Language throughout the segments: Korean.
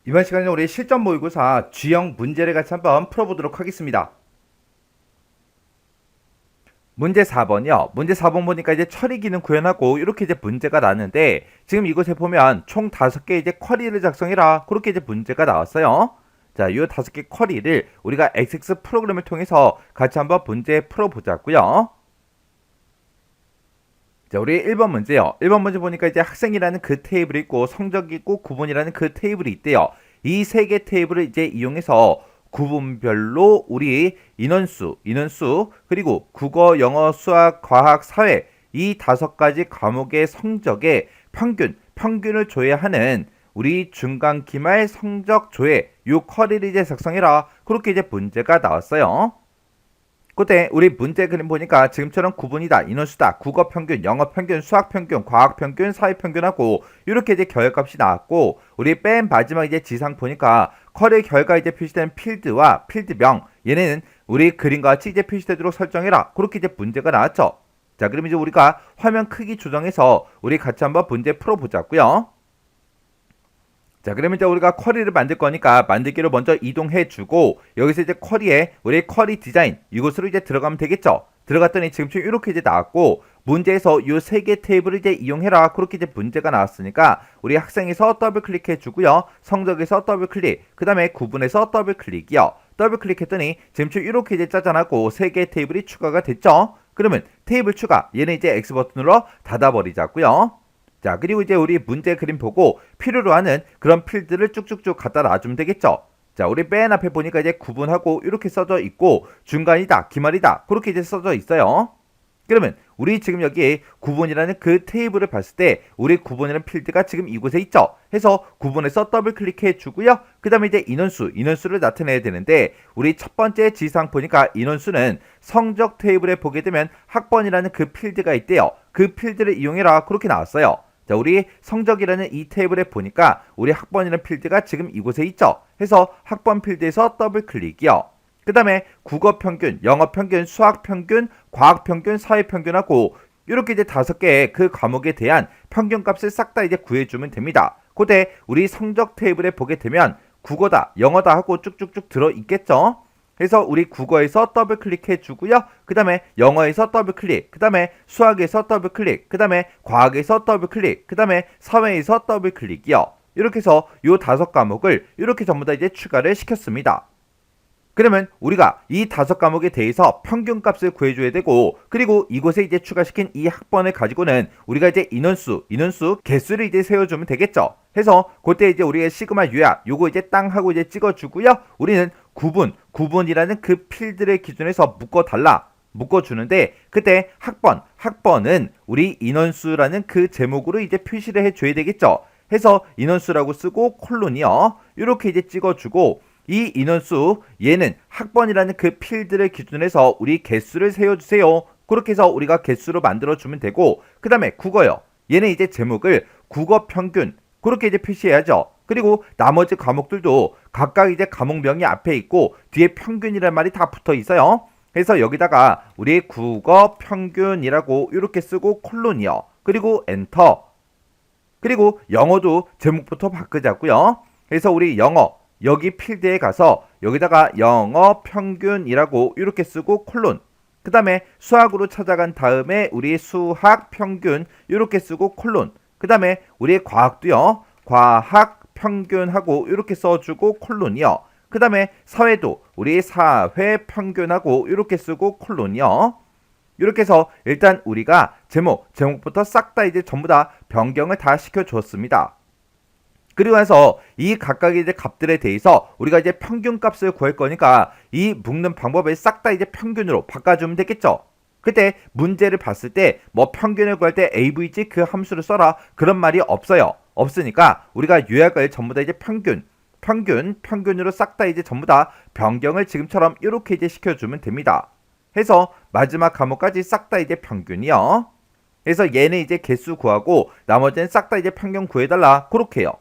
이번 시간에 우리 실전 모의고사 G형 문제를 같이 한번 풀어보도록 하겠습니다. 문제 4번이요. 문제 4번 보니까 이제 처리 기능 구현하고 이렇게 이제 문제가 나왔는데 지금 이곳에 보면 총 5개 이제 쿼리를 작성해라. 그렇게 이제 문제가 나왔어요. 자, 이 5개 쿼리를 우리가 XX 프로그램을 통해서 같이 한번 문제 풀어보자고요. 자, 우리 1번 문제요. 1번 문제 보니까 이제 학생이라는 그 테이블이 있고 성적이 있고 구분이라는 그 테이블이 있대요. 이 세 개 테이블을 이제 이용해서 구분별로 우리 인원수, 그리고 국어, 영어, 수학, 과학, 사회 이 5가지 과목의 성적의 평균을 줘야 하는 우리 중간 기말 성적 조회 요 쿼리를 이제 작성해라. 그렇게 이제 문제가 나왔어요. 그때 우리 문제 그림 보니까 지금처럼 구분이다, 인원수다, 국어 평균, 영어 평균, 수학 평균, 과학 평균, 사회 평균하고 이렇게 이제 결과값이 나왔고 우리 맨 마지막 이제 지상 보니까 쿼리 결과 이제 표시된 필드와 필드명 얘네는 우리 그림과 같이 이제 표시되도록 설정해라. 그렇게 이제 문제가 나왔죠. 자, 그럼 이제 우리가 화면 크기 조정해서 우리 같이 한번 문제 풀어보자고요. 자, 그러면 이제 우리가 쿼리를 만들 거니까 만들기로 먼저 이동해 주고 여기서 이제 쿼리에 우리 쿼리 디자인 이곳으로 이제 들어가면 되겠죠. 들어갔더니 지금 이렇게 이제 나왔고 문제에서 이 세 개 테이블을 이제 이용해라. 그렇게 이제 문제가 나왔으니까 우리 학생에서 더블 클릭해 주고요. 성적에서 더블 클릭, 그 다음에 구분에서 더블 클릭이요. 더블 클릭했더니 지금 이렇게 이제 짜잔하고 세 개 테이블이 추가가 됐죠. 그러면 테이블 추가 얘는 이제 X 버튼으로 닫아버리자고요. 자, 그리고 이제 우리 문제 그림 보고 필요로 하는 그런 필드를 쭉쭉쭉 갖다 놔주면 되겠죠. 자, 우리 맨 앞에 보니까 이제 구분하고 이렇게 써져 있고 중간이다, 기말이다 그렇게 이제 써져 있어요. 그러면 우리 지금 여기 구분이라는 그 테이블을 봤을 때 우리 구분이라는 필드가 지금 이곳에 있죠. 해서 구분해서 더블 클릭해 주고요. 그 다음에 이제 인원수를 나타내야 되는데 우리 첫 번째 지상 보니까 인원수는 성적 테이블에 보게 되면 학번이라는 그 필드가 있대요. 그 필드를 이용해라 그렇게 나왔어요. 자, 우리 성적이라는 이 테이블에 보니까 우리 학번이라는 필드가 지금 이곳에 있죠. 해서 학번 필드에서 더블 클릭이요. 그 다음에 국어 평균, 영어 평균, 수학 평균, 과학 평균, 사회 평균하고 이렇게 이제 5개의 그 과목에 대한 평균값을 싹 다 이제 구해주면 됩니다. 그때 우리 성적 테이블에 보게 되면 국어다, 영어다 하고 쭉쭉쭉 들어있겠죠. 그래서 우리 국어에서 더블 클릭해 주고요. 그 다음에 영어에서 더블 클릭, 그 다음에 수학에서 더블 클릭, 그 다음에 과학에서 더블 클릭, 그 다음에 사회에서 더블 클릭이요. 이렇게 해서 요 5과목을 이렇게 전부 다 이제 추가를 시켰습니다. 그러면 우리가 이 5과목에 대해서 평균값을 구해줘야 되고 그리고 이곳에 이제 추가시킨 이 학번을 가지고는 우리가 이제 인원수 개수를 이제 세워주면 되겠죠. 해서 그때 이제 우리의 시그마 유야 요거 이제 땅 하고 이제 찍어주고요. 우리는 구분이라는 그 필드를 기준해서 묶어주는데 그때 학번은 우리 인원수라는 그 제목으로 이제 표시를 해줘야 되겠죠. 해서 인원수라고 쓰고 콜론이요. 이렇게 이제 찍어주고 이 인원수 얘는 학번이라는 그 필드를 기준해서 우리 개수를 세워주세요. 그렇게 해서 우리가 개수로 만들어주면 되고 그 다음에 국어요. 얘는 이제 제목을 국어 평균 그렇게 이제 표시해야죠. 그리고 나머지 과목들도 각각 이제 과목명이 앞에 있고 뒤에 평균이란 말이 다 붙어 있어요. 그래서 여기다가 우리 국어 평균이라고 이렇게 쓰고 콜론이요. 그리고 엔터. 그리고 영어도 제목부터 바꾸자고요. 그래서 우리 영어 여기 필드에 가서 여기다가 영어 평균이라고 이렇게 쓰고 콜론. 그 다음에 수학으로 찾아간 다음에 우리 수학 평균 이렇게 쓰고 콜론. 그 다음에 우리 과학도요. 과학 평균하고 이렇게 써주고 콜론이요. 그 다음에 사회도 우리 사회 평균하고 이렇게 쓰고 콜론이요. 이렇게 해서 일단 우리가 제목부터 싹 다 이제 전부 다 변경을 다 시켜줬습니다. 그리고 나서 이 각각의 이제 값들에 대해서 우리가 이제 평균값을 구할 거니까 이 묶는 방법을 싹 다 이제 평균으로 바꿔주면 되겠죠. 그때 문제를 봤을 때 뭐 평균을 구할 때 AVG 그 함수를 써라 그런 말이 없어요. 없으니까 우리가 요약을 전부 다 이제 평균으로 싹 다 이제 전부 다 변경을 지금처럼 이렇게 이제 시켜주면 됩니다. 해서 마지막 과목까지 싹 다 이제 평균이요. 그래서 얘는 이제 개수 구하고 나머지는 싹 다 이제 평균 구해달라 그렇게 해요.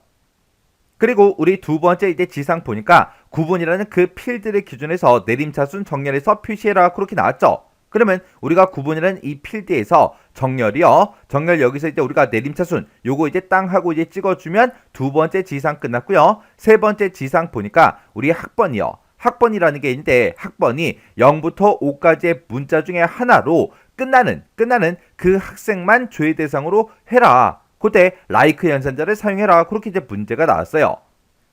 그리고 우리 두 번째 이제 지상 보니까 구분이라는 그 필드를 기준해서 내림차순 정렬해서 표시해라 그렇게 나왔죠. 그러면 우리가 구분이라는 이 필드에서 정렬이요. 정렬 여기서 이제 우리가 내림차순 요거 이제 땅 하고 이제 찍어주면 두 번째 지상 끝났고요. 세 번째 지상 보니까 우리 학번이요. 학번이라는 게 있는데 학번이 0부터 5까지의 문자 중에 하나로 끝나는 그 학생만 조회 대상으로 해라. 그때 like 연산자를 사용해라. 그렇게 이제 문제가 나왔어요.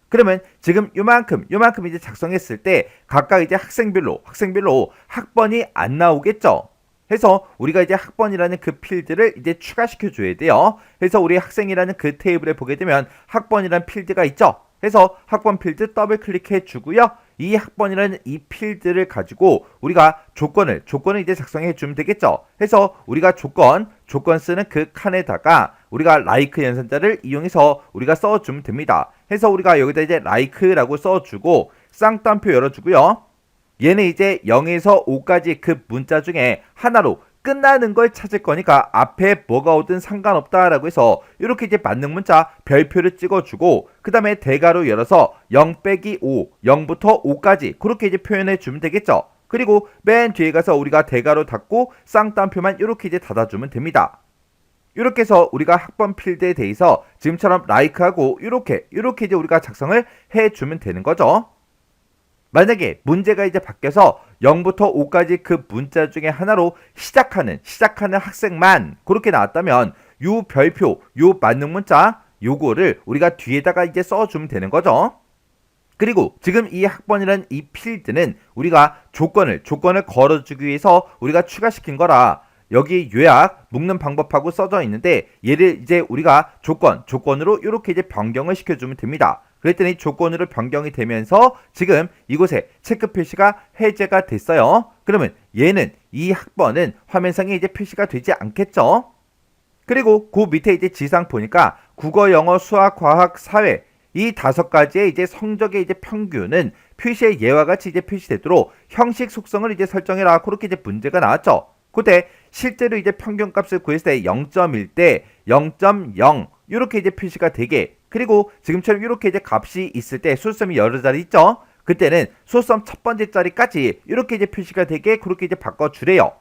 그러면 지금 요만큼 이제 작성했을 때 각각 이제 학생별로 학번이 안 나오겠죠. 해서 우리가 이제 학번이라는 그 필드를 이제 추가시켜 줘야 돼요. 그래서 우리 학생이라는 그 테이블에 보게 되면 학번이라는 필드가 있죠. 해서 학번 필드 더블 클릭해 주고요. 이 학번이라는 이 필드를 가지고 우리가 조건을 이제 작성해 주면 되겠죠. 해서 우리가 조건 쓰는 그 칸에다가 우리가 like 연산자를 이용해서 우리가 써주면 됩니다. 해서 우리가 여기다 이제 like라고 써주고 쌍따옴표 열어주고요. 얘는 이제 0에서 5까지 그 문자 중에 하나로 끝나는 걸 찾을 거니까 앞에 뭐가 오든 상관없다라고 해서 이렇게 이제 만능 문자 별표를 찍어주고 그 다음에 대괄호 열어서 0-5, 0부터 5까지 그렇게 이제 표현해 주면 되겠죠. 그리고 맨 뒤에 가서 우리가 대괄호 닫고 쌍따옴표만 이렇게 이제 닫아주면 됩니다. 이렇게 해서 우리가 학번 필드에 대해서 지금처럼 like하고 이렇게 이제 우리가 작성을 해주면 되는 거죠. 만약에 문제가 이제 바뀌어서 0부터 5까지 그 문자 중에 하나로 시작하는 학생만 그렇게 나왔다면 요 별표, 요 만능 문자 요거를 우리가 뒤에다가 이제 써주면 되는 거죠. 그리고 지금 이 학번이라는 이 필드는 우리가 조건을 걸어주기 위해서 우리가 추가시킨 거라 여기 요약 묶는 방법하고 써져 있는데 얘를 이제 우리가 조건으로 이렇게 이제 변경을 시켜주면 됩니다. 그랬더니 조건으로 변경이 되면서 지금 이곳에 체크 표시가 해제가 됐어요. 그러면 얘는 이 학번은 화면상에 이제 표시가 되지 않겠죠. 그리고 그 밑에 이제 지상 보니까 국어, 영어, 수학, 과학, 사회 이 5가지의 이제 성적의 이제 평균은 표시의 예와 같이 이제 표시되도록 형식 속성을 이제 설정해라. 그렇게 이제 문제가 나왔죠. 그때 실제로 이제 평균값을 구했을 때 0.1 대 0.0 이렇게 이제 표시가 되게 그리고 지금처럼 이렇게 이제 값이 있을 때 소수점이 여러 자리 있죠. 그때는 소수점 첫 번째 자리까지 이렇게 이제 표시가 되게 그렇게 이제 바꿔주래요.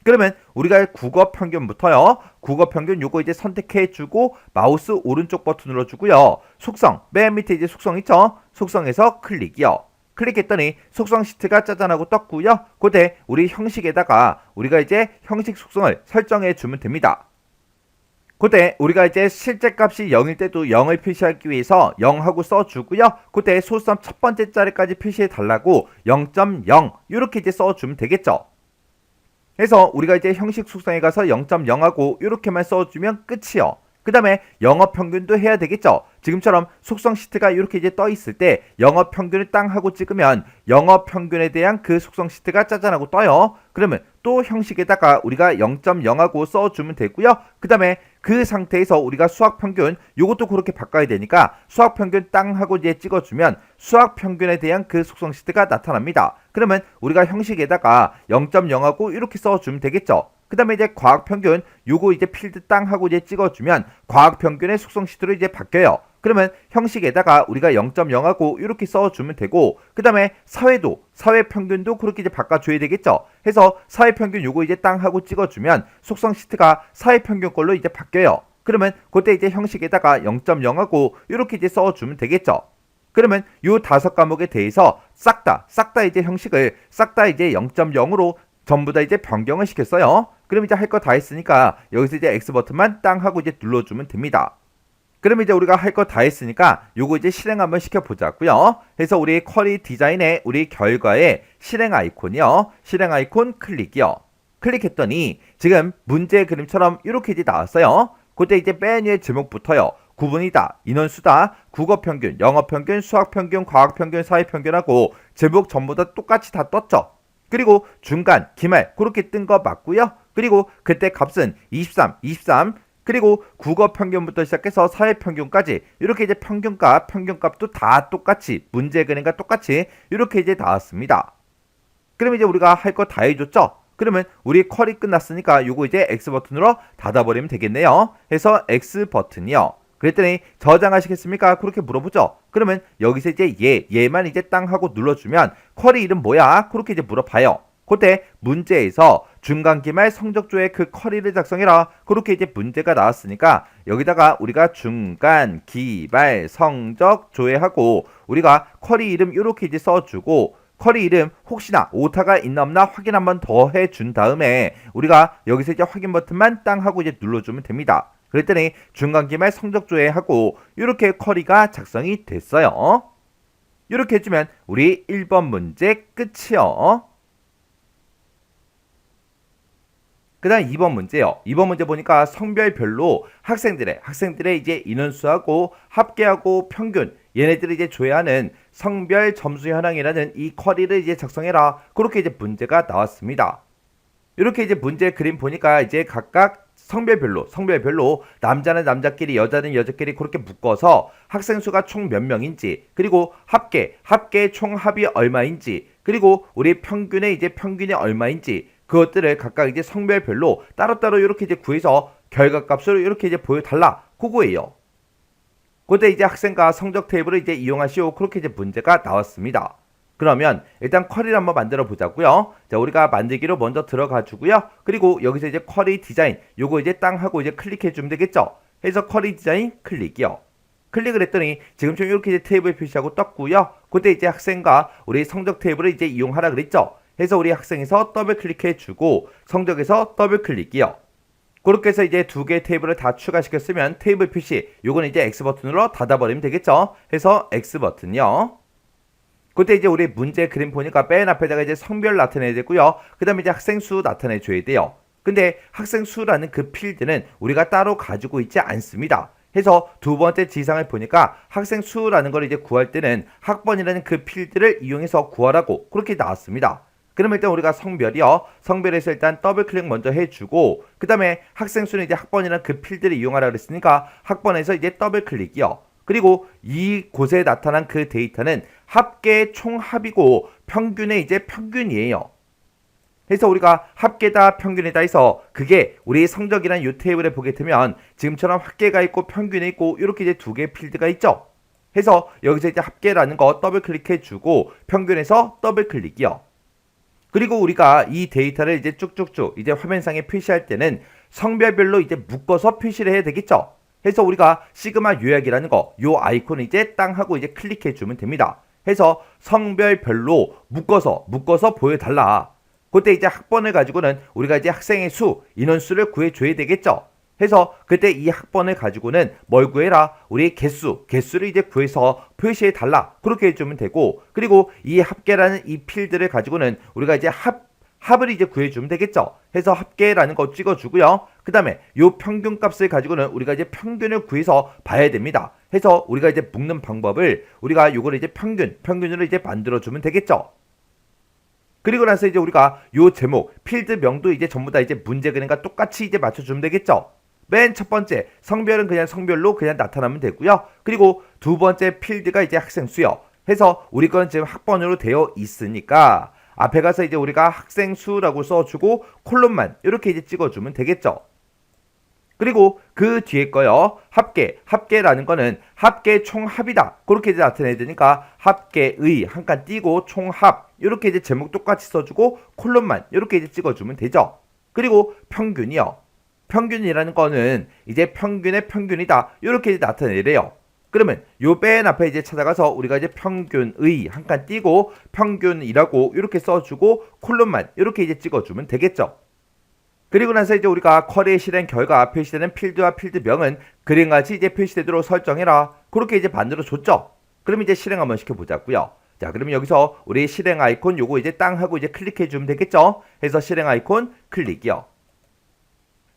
그러면 우리가 국어 평균부터요. 국어 평균 요거 이제 선택해주고 마우스 오른쪽 버튼 눌러주고요. 속성 맨 밑에 이제 속성 있죠. 속성에서 클릭이요. 클릭했더니 속성 시트가 짜잔하고 떴고요. 그때 우리 형식에다가 우리가 이제 형식 속성을 설정해 주면 됩니다. 그때 우리가 이제 실제 값이 0일 때도 0을 표시하기 위해서 0하고 써주고요. 그때 소수점 첫 번째 자리까지 표시해 달라고 0.0 이렇게 이제 써주면 되겠죠. 그래서 우리가 이제 형식 속성에 가서 0.0하고 이렇게만 써주면 끝이요. 그 다음에 영어 평균도 해야 되겠죠. 지금처럼 속성 시트가 이렇게 이제 떠 있을 때 영어 평균을 땅 하고 찍으면 영어 평균에 대한 그 속성 시트가 짜잔하고 떠요. 그러면 또 형식에다가 우리가 0.0하고 써주면 되고요. 그 다음에 그 상태에서 우리가 수학 평균 요것도 그렇게 바꿔야 되니까 수학 평균 땅 하고 이제 찍어주면 수학 평균에 대한 그 속성 시트가 나타납니다. 그러면 우리가 형식에다가 0.0하고 이렇게 써주면 되겠죠. 그 다음에 이제 과학평균 요거 이제 필드 땅 하고 이제 찍어주면 과학평균의 속성 시트로 이제 바뀌어요. 그러면 형식에다가 우리가 0.0하고 이렇게 써주면 되고 그 다음에 사회평균도 그렇게 이제 바꿔줘야 되겠죠. 해서 사회평균 요거 이제 땅 하고 찍어주면 속성 시트가 사회평균 걸로 이제 바뀌어요. 그러면 그때 이제 형식에다가 0.0하고 이렇게 이제 써주면 되겠죠. 그러면 요 5과목에 대해서 싹 다 이제 형식을 싹 다 이제 0.0으로 전부 다 이제 변경을 시켰어요. 그럼 이제 할 거 다 했으니까 여기서 이제 X 버튼만 땅 하고 이제 눌러주면 됩니다. 그럼 이제 우리가 할 거 다 했으니까 요거 이제 실행 한번 시켜보자고요. 그래서 우리 쿼리 디자인의 우리 결과에 실행 아이콘이요. 실행 아이콘 클릭이요. 클릭했더니 지금 문제 그림처럼 이렇게 이제 나왔어요. 그때 이제 맨 위에 제목부터요. 구분이다, 인원수다, 국어평균, 영어평균, 수학평균, 과학평균, 사회평균하고 제목 전부 다 똑같이 다 떴죠. 그리고 중간, 기말 그렇게 뜬 거 맞고요. 그리고 그때 값은 23 그리고 국어 평균부터 시작해서 사회 평균까지 이렇게 이제 평균값도 다 똑같이 문제 그림과 똑같이 이렇게 이제 나왔습니다. 그럼 이제 우리가 할 거 다 해줬죠? 그러면 우리 쿼리 끝났으니까 요거 이제 X 버튼으로 닫아버리면 되겠네요. 해서 X 버튼이요. 그랬더니 저장하시겠습니까? 그렇게 물어보죠. 그러면 여기서 이제 얘만 이제 땅 하고 눌러주면 쿼리 이름 뭐야? 그렇게 이제 물어봐요. 그때 문제에서 중간기말 성적조의 그 쿼리를 작성해라. 그렇게 이제 문제가 나왔으니까 여기다가 우리가 중간기말 성적조회하고 우리가 쿼리 이름 이렇게 이제 써주고 쿼리 이름 혹시나 오타가 있나 없나 확인 한번 더 해준 다음에 우리가 여기서 이제 확인 버튼만 땅 하고 이제 눌러주면 됩니다. 그랬더니 중간기말 성적조회하고 이렇게 쿼리가 작성이 됐어요. 이렇게 해주면 우리 1번 문제 끝이요. 그 다음 2번 문제요. 2번 문제 보니까 성별별로 학생들의 이제 인원수하고 합계하고 평균 얘네들이 이제 조회하는 성별 점수 현황이라는 이 쿼리를 이제 작성해라. 그렇게 이제 문제가 나왔습니다. 이렇게 이제 문제 그림 보니까 이제 각각 성별별로 남자는 남자끼리 여자는 여자끼리 그렇게 묶어서 학생 수가 총 몇 명인지 그리고 합계 총 합이 얼마인지 그리고 우리 평균이 얼마인지 그것들을 각각 이제 성별별로 따로따로 이렇게 이제 구해서 결과값으로 이렇게 이제 보여달라. 그거예요. 그때 이제 학생과 성적 테이블을 이제 이용하시오. 그렇게 이제 문제가 나왔습니다. 그러면 일단 쿼리를 한번 만들어 보자고요. 자, 우리가 만들기로 먼저 들어가 주고요. 그리고 여기서 이제 쿼리 디자인 요거 이제 땅 하고 이제 클릭해 주면 되겠죠. 해서 쿼리 디자인 클릭이요. 클릭을 했더니 지금처럼 이렇게 이제 테이블 표시하고 떴고요. 그때 이제 학생과 우리 성적 테이블을 이제 이용하라 그랬죠. 해서 우리 학생에서 더블 클릭해 주고 성적에서 더블 클릭이요. 그렇게 해서 이제 두 개의 테이블을 다 추가시켰으면 테이블 표시 요거는 이제 X 버튼으로 닫아버리면 되겠죠. 해서 X 버튼이요. 그때 이제 우리 문제 그림 보니까 맨 앞에다가 이제 성별 나타내야 되고요. 그 다음에 이제 학생 수 나타내 줘야 돼요. 근데 학생 수라는 그 필드는 우리가 따로 가지고 있지 않습니다. 해서 두 번째 지상을 보니까 학생 수라는 걸 이제 구할 때는 학번이라는 그 필드를 이용해서 구하라고 그렇게 나왔습니다. 그러면 일단 우리가 성별에서 일단 더블 클릭 먼저 해주고 그 다음에 학생 수는 이제 학번이라는 그 필드를 이용하라 그랬으니까 학번에서 이제 더블 클릭이요. 그리고 이곳에 나타난 그 데이터는 합계의 총합이고 평균의 이제 평균이에요. 그래서 우리가 합계다 평균이다 해서 그게 우리 성적이라는 이 테이블에 보게 되면 지금처럼 합계가 있고 평균이 있고 이렇게 이제 두 개의 필드가 있죠. 해서 여기서 이제 합계라는 거 더블 클릭해 주고 평균에서 더블 클릭이요. 그리고 우리가 이 데이터를 이제 쭉쭉쭉 이제 화면상에 표시할 때는 성별별로 이제 묶어서 표시를 해야 되겠죠. 해서 우리가 시그마 요약이라는 거, 요 아이콘을 이제 땅 하고 이제 클릭해 주면 됩니다. 해서 성별별로 묶어서 보여달라. 그때 이제 학번을 가지고는 우리가 이제 학생의 수, 인원수를 구해줘야 되겠죠. 해서 그때 이 학번을 가지고는 뭘 구해라? 우리 개수를 이제 구해서 표시해 달라. 그렇게 해주면 되고, 그리고 이 합계라는 이 필드를 가지고는 우리가 이제 합을 이제 구해주면 되겠죠. 해서 합계라는 거 찍어주고요. 그 다음에 요 평균 값을 가지고는 우리가 이제 평균을 구해서 봐야 됩니다. 해서 우리가 이제 묶는 방법을 우리가 요거를 이제 평균으로 이제 만들어주면 되겠죠. 그리고 나서 이제 우리가 요 제목, 필드명도 이제 전부 다 이제 문제 그림과 똑같이 이제 맞춰주면 되겠죠. 맨 첫 번째 성별은 그냥 성별로 그냥 나타나면 되고요. 그리고 두 번째 필드가 이제 학생 수요. 해서 우리 거는 지금 학번으로 되어 있으니까 앞에 가서 이제 우리가 학생 수라고 써주고 콜론만 이렇게 이제 찍어주면 되겠죠. 그리고 그 뒤에 거요. 합계라는 거는 합계 총합이다. 그렇게 이제 나타내야 되니까 합계의 한 칸 띄고 총합 이렇게 이제 제목 똑같이 써주고 콜론만 이렇게 이제 찍어주면 되죠. 그리고 평균이요. 평균이라는 거는 이제 평균의 평균이다. 이렇게 이제 나타내래요. 그러면 요 맨 앞에 이제 찾아가서 우리가 이제 평균의 한 칸 띄고 평균이라고 이렇게 써주고 콜론만 이렇게 이제 찍어주면 되겠죠. 그리고 나서 이제 우리가 쿼리 실행 결과 표시되는 필드와 필드명은 그림같이 이제 표시되도록 설정해라. 그렇게 이제 만들어 줬죠. 그럼 이제 실행 한번 시켜보자고요. 자, 그러면 여기서 우리 실행 아이콘 요거 이제 땅 하고 이제 클릭해 주면 되겠죠. 해서 실행 아이콘 클릭이요.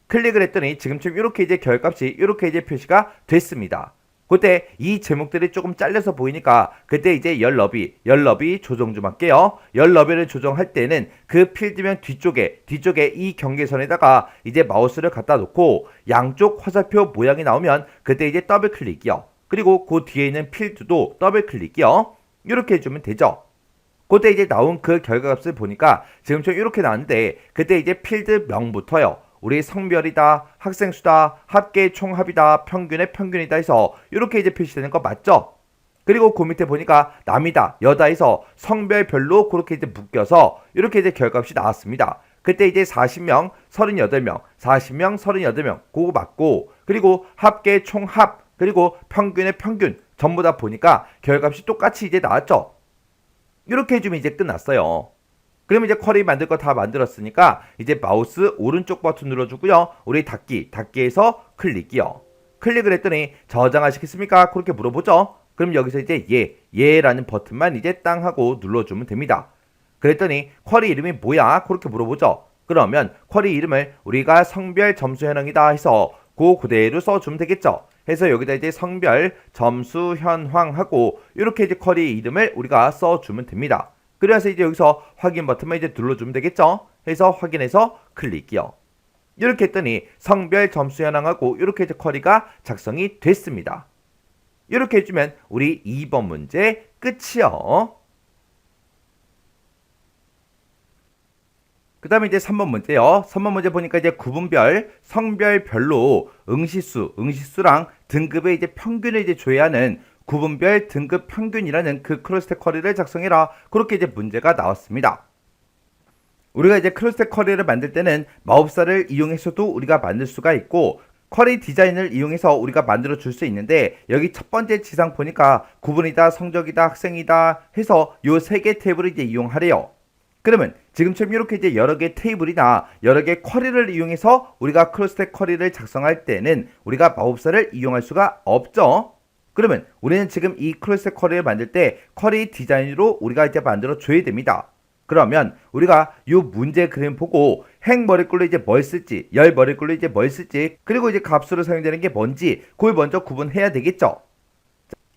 클릭을 했더니 지금처럼 이렇게 이제 결값이 이렇게 이제 표시가 됐습니다. 그때 이 제목들이 조금 잘려서 보이니까 그때 이제 열 너비 조정 좀 할게요. 열 너비를 조정할 때는 그 필드명 뒤쪽에 이 경계선에다가 이제 마우스를 갖다 놓고 양쪽 화살표 모양이 나오면 그때 이제 더블 클릭이요. 그리고 그 뒤에 있는 필드도 더블 클릭이요. 이렇게 해주면 되죠. 그때 이제 나온 그 결과값을 보니까 지금처럼 이렇게 나왔는데 그때 이제 필드명부터요. 우리 성별이다, 학생수다, 합계 총합이다, 평균의 평균이다 해서 이렇게 이제 표시되는 거 맞죠? 그리고 그 밑에 보니까 남이다, 여다에서 성별별로 그렇게 이제 묶여서 이렇게 이제 결과값이 나왔습니다. 그때 이제 40명, 38명, 40명, 38명 그거 맞고 그리고 합계 총합 그리고 평균의 평균 전부 다 보니까 결과값이 똑같이 이제 나왔죠. 이렇게 해주면 이제 끝났어요. 그러면 이제 쿼리 만들 거 다 만들었으니까 이제 마우스 오른쪽 버튼 눌러주고요. 우리 닫기에서 클릭이요. 클릭을 했더니 저장하시겠습니까? 그렇게 물어보죠. 그럼 여기서 이제 예라는 버튼만 이제 땅 하고 눌러주면 됩니다. 그랬더니 쿼리 이름이 뭐야? 그렇게 물어보죠. 그러면 쿼리 이름을 우리가 성별 점수 현황이다 해서 그대로 써주면 되겠죠. 해서 여기다 이제 성별 점수 현황하고 이렇게 이제 쿼리 이름을 우리가 써주면 됩니다. 그래서 이제 여기서 확인 버튼만 이제 눌러주면 되겠죠. 해서 확인해서 클릭이요. 이렇게 했더니 성별 점수 현황하고 이렇게 이제 쿼리가 작성이 됐습니다. 이렇게 해주면 우리 2번 문제 끝이요. 그 다음에 이제 3번 문제요. 3번 문제 보니까 이제 구분별, 성별별로 응시수랑 등급의 이제 평균을 이제 조회하는 구분별 등급 평균이라는 그 크로스텍 쿼리를 작성해라. 그렇게 이제 문제가 나왔습니다. 우리가 이제 크로스텍 쿼리를 만들 때는 마법사를 이용해서도 우리가 만들 수가 있고 쿼리 디자인을 이용해서 우리가 만들어 줄 수 있는데 여기 첫 번째 지상 보니까 구분이다, 성적이다, 학생이다 해서 요 세 개 탭을 이제 이용하래요. 그러면 지금처럼 이렇게 이제 여러 개 테이블이나 여러 개 쿼리를 이용해서 우리가 크로스텍 쿼리를 작성할 때는 우리가 마법사를 이용할 수가 없죠. 그러면 우리는 지금 이 크로스텍 쿼리를 만들 때 쿼리 디자인으로 우리가 이제 만들어 줘야 됩니다. 그러면 우리가 이 문제 그림 보고 행 머리글로 이제 뭘 쓸지, 열 머리글로 이제 뭘 쓸지, 그리고 이제 값으로 사용되는 게 뭔지 그걸 먼저 구분해야 되겠죠.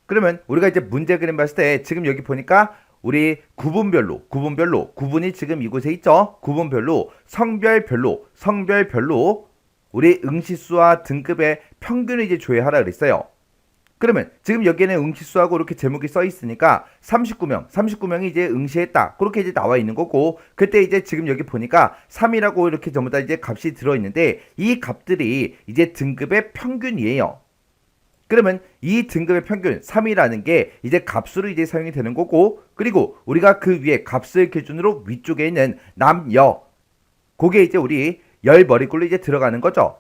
그러면 우리가 이제 문제 그림 봤을 때 지금 여기 보니까 우리 구분별로 구분이 지금 이곳에 있죠. 구분별로 성별별로 우리 응시수와 등급의 평균을 이제 조회하라 그랬어요. 그러면 지금 여기에는 응시수하고 이렇게 제목이 써 있으니까 39명이 이제 응시했다. 그렇게 이제 나와 있는 거고, 그때 이제 지금 여기 보니까 3이라고 이렇게 전부 다 이제 값이 들어 있는데 이 값들이 이제 등급의 평균이에요. 그러면 이 등급의 평균 3이라는 게 이제 값으로 이제 사용이 되는 거고, 그리고 우리가 그 위에 값을 기준으로 위쪽에 있는 남여, 그게 이제 우리 열 머리글로 이제 들어가는 거죠.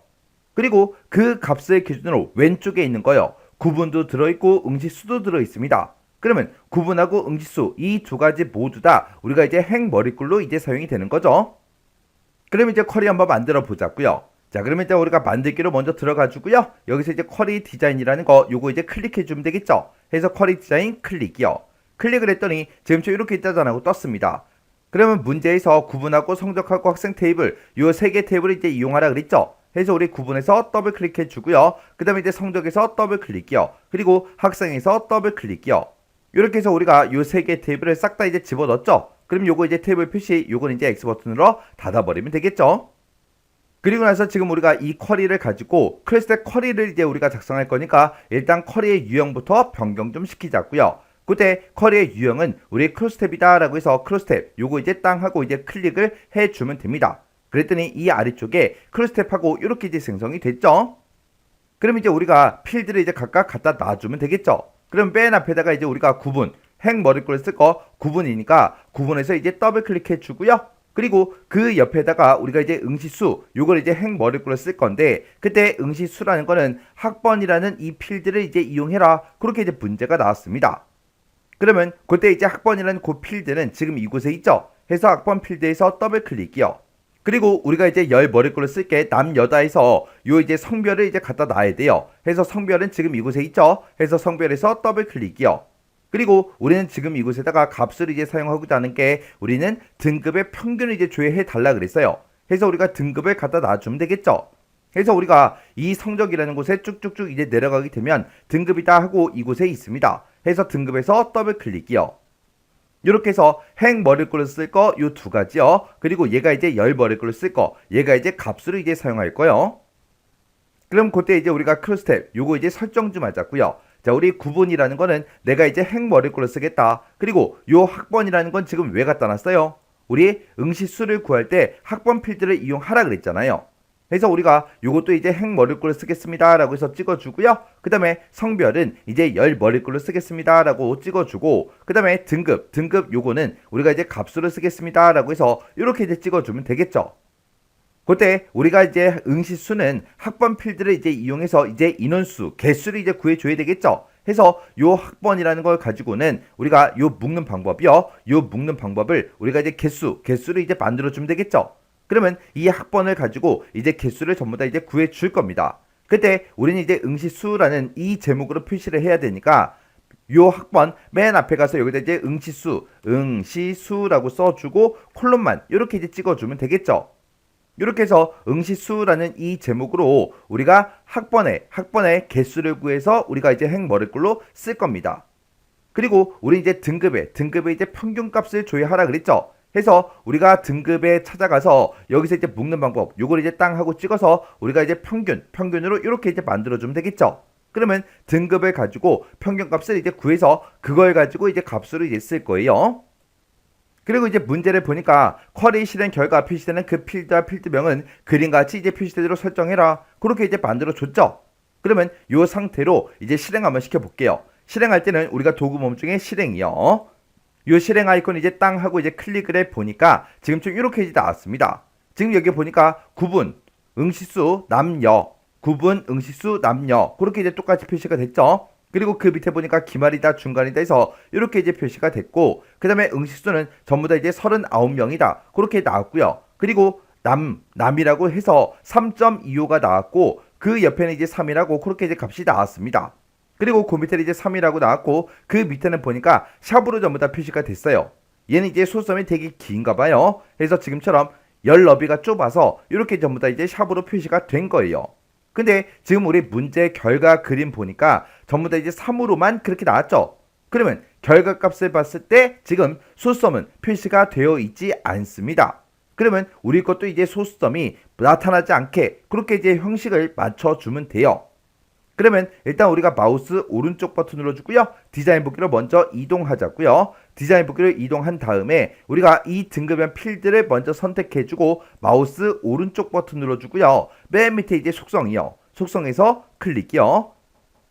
그리고 그 값을 기준으로 왼쪽에 있는 거요. 구분도 들어있고 응시수도 들어있습니다. 그러면 구분하고 응시수 이 두 가지 모두 다 우리가 이제 행 머리글로 이제 사용이 되는 거죠. 그럼 이제 쿼리 한번 만들어 보자고요. 자, 그러면 일단 우리가 만들기로 먼저 들어가주고요. 여기서 이제 쿼리 디자인이라는 거 요거 이제 클릭해 주면 되겠죠. 해서 쿼리 디자인 클릭이요. 클릭을 했더니 지금처럼 이렇게 있다잖아요. 떴습니다. 그러면 문제에서 구분하고 성적하고 학생 테이블 요 세 개 테이블을 이제 이용하라 그랬죠. 해서 우리 구분해서 더블 클릭해 주고요. 그 다음에 이제 성적에서 더블 클릭이요. 그리고 학생에서 더블 클릭이요. 이렇게 해서 우리가 요 세 개 테이블을 싹 다 이제 집어넣었죠. 그럼 요거 이제 테이블 표시 요건 이제 X 버튼으로 닫아버리면 되겠죠. 그리고 나서 지금 우리가 이 쿼리를 가지고 크로스텍 쿼리를 이제 우리가 작성할 거니까 일단 쿼리의 유형부터 변경 좀 시키자고요. 그때 쿼리의 유형은 우리 크로스텝이다 라고 해서 크로스텝 요거 이제 땅 하고 이제 클릭을 해주면 됩니다. 그랬더니 이 아래쪽에 크로스텝하고 이렇게 이제 생성이 됐죠. 그럼 이제 우리가 필드를 이제 각각 갖다 놔주면 되겠죠. 그럼 맨 앞에다가 이제 우리가 구분 행 머리글을 쓸 거 구분이니까 구분해서 이제 더블 클릭해 주고요. 그리고 그 옆에다가 우리가 이제 응시수 요걸 이제 행 머리글로 쓸 건데 그때 응시수라는 거는 학번이라는 이 필드를 이제 이용해라. 그렇게 이제 문제가 나왔습니다. 그러면 그때 이제 학번이라는 그 필드는 지금 이곳에 있죠. 해서 학번 필드에서 더블 클릭이요. 그리고 우리가 이제 열 머리글로 쓸게 남여다에서 요 이제 성별을 이제 갖다 놔야 돼요. 해서 성별은 지금 이곳에 있죠. 해서 성별에서 더블 클릭이요. 그리고 우리는 지금 이곳에다가 값을 이제 사용하고자 하는 게 우리는 등급의 평균을 이제 조회해 달라 그랬어요. 해서 우리가 등급을 갖다 놔주면 되겠죠. 해서 우리가 이 성적이라는 곳에 쭉쭉쭉 이제 내려가게 되면 등급이다 하고 이곳에 있습니다. 해서 등급에서 더블 클릭이요. 이렇게 해서 행 머리글로 쓸 거 요 두 가지요. 그리고 얘가 이제 열 머리글로 쓸 거 얘가 이제 값으로 이제 사용할 거요. 그럼 그때 이제 우리가 크로스텝 요거 이제 설정 좀 하자고요. 자, 우리 구분이라는 거는 내가 이제 행 머리글로 쓰겠다. 그리고 요 학번이라는 건 지금 왜 갖다 놨어요? 우리 응시수를 구할 때 학번 필드를 이용하라 그랬잖아요. 그래서 우리가 요것도 이제 행머리글로 쓰겠습니다 라고 해서 찍어주고요. 그 다음에 성별은 이제 열머리글로 쓰겠습니다 라고 찍어주고, 그 다음에 등급 요거는 우리가 이제 값수로 쓰겠습니다 라고 해서 이렇게 이제 찍어주면 되겠죠. 그때 우리가 이제 응시수는 학번 필드를 이제 이용해서 이제 인원수, 개수를 이제 구해줘야 되겠죠. 해서 요 학번이라는 걸 가지고는 우리가 요 묶는 방법이요. 요 묶는 방법을 우리가 이제 개수를 이제 만들어주면 되겠죠. 그러면 이 학번을 가지고 이제 개수를 전부 다 이제 구해줄 겁니다. 그때 우리는 이제 응시수라는 이 제목으로 표시를 해야 되니까 요 학번 맨 앞에 가서 여기다 이제 응시수라고 써주고 콜론만 이렇게 이제 찍어주면 되겠죠. 이렇게 해서 응시수라는 이 제목으로 우리가 학번의 개수를 구해서 우리가 이제 행머리글로 쓸 겁니다. 그리고 우리 이제 등급에 이제 평균값을 조회하라 그랬죠. 해서 우리가 등급에 찾아가서 여기서 이제 묶는 방법 요걸 이제 땅 하고 찍어서 우리가 이제 평균으로 이렇게 이제 만들어주면 되겠죠. 그러면 등급을 가지고 평균값을 이제 구해서 그걸 가지고 이제 값으로 이제 쓸 거예요. 그리고 이제 문제를 보니까 쿼리 실행 결과 표시되는 그 필드와 필드명은 그림같이 이제 표시되도록 설정해라. 그렇게 이제 만들어줬죠. 그러면 이 상태로 이제 실행 한번 시켜볼게요. 실행할 때는 우리가 도구 모음 중에 실행이요. 이 실행 아이콘 이제 땅 하고 이제 클릭을 해보니까 지금 이렇게 이제 나왔습니다. 지금 여기 보니까 구분, 응시수, 남녀, 구분, 응시수, 남녀 그렇게 이제 똑같이 표시가 됐죠. 그리고 그 밑에 보니까 기말이다 중간이다 해서 이렇게 이제 표시가 됐고, 그 다음에 응시수는 전부 다 이제 39명이다 그렇게 나왔고요. 그리고 남이라고 해서 3.25가 나왔고, 그 옆에는 이제 3이라고 그렇게 이제 값이 나왔습니다. 그리고 그 밑에는 이제 3이라고 나왔고, 그 밑에는 보니까 샵으로 전부 다 표시가 됐어요. 얘는 이제 소수점이 되게 긴가 봐요. 그래서 지금처럼 열 너비가 좁아서 이렇게 전부 다 이제 샵으로 표시가 된 거예요. 근데 지금 우리 문제 결과 그림 보니까 전부 다 이제 3으로만 그렇게 나왔죠. 그러면 결과값을 봤을 때 지금 소수점은 표시가 되어 있지 않습니다. 그러면 우리 것도 이제 소수점이 나타나지 않게 그렇게 이제 형식을 맞춰주면 돼요. 그러면 일단 우리가 마우스 오른쪽 버튼 눌러주고요. 디자인 보기로 먼저 이동하자고요. 디자인 보기로 이동한 다음에 우리가 이 등급형 필드를 먼저 선택해주고 마우스 오른쪽 버튼 눌러주고요. 맨 밑에 이제 속성이요. 속성에서 클릭이요.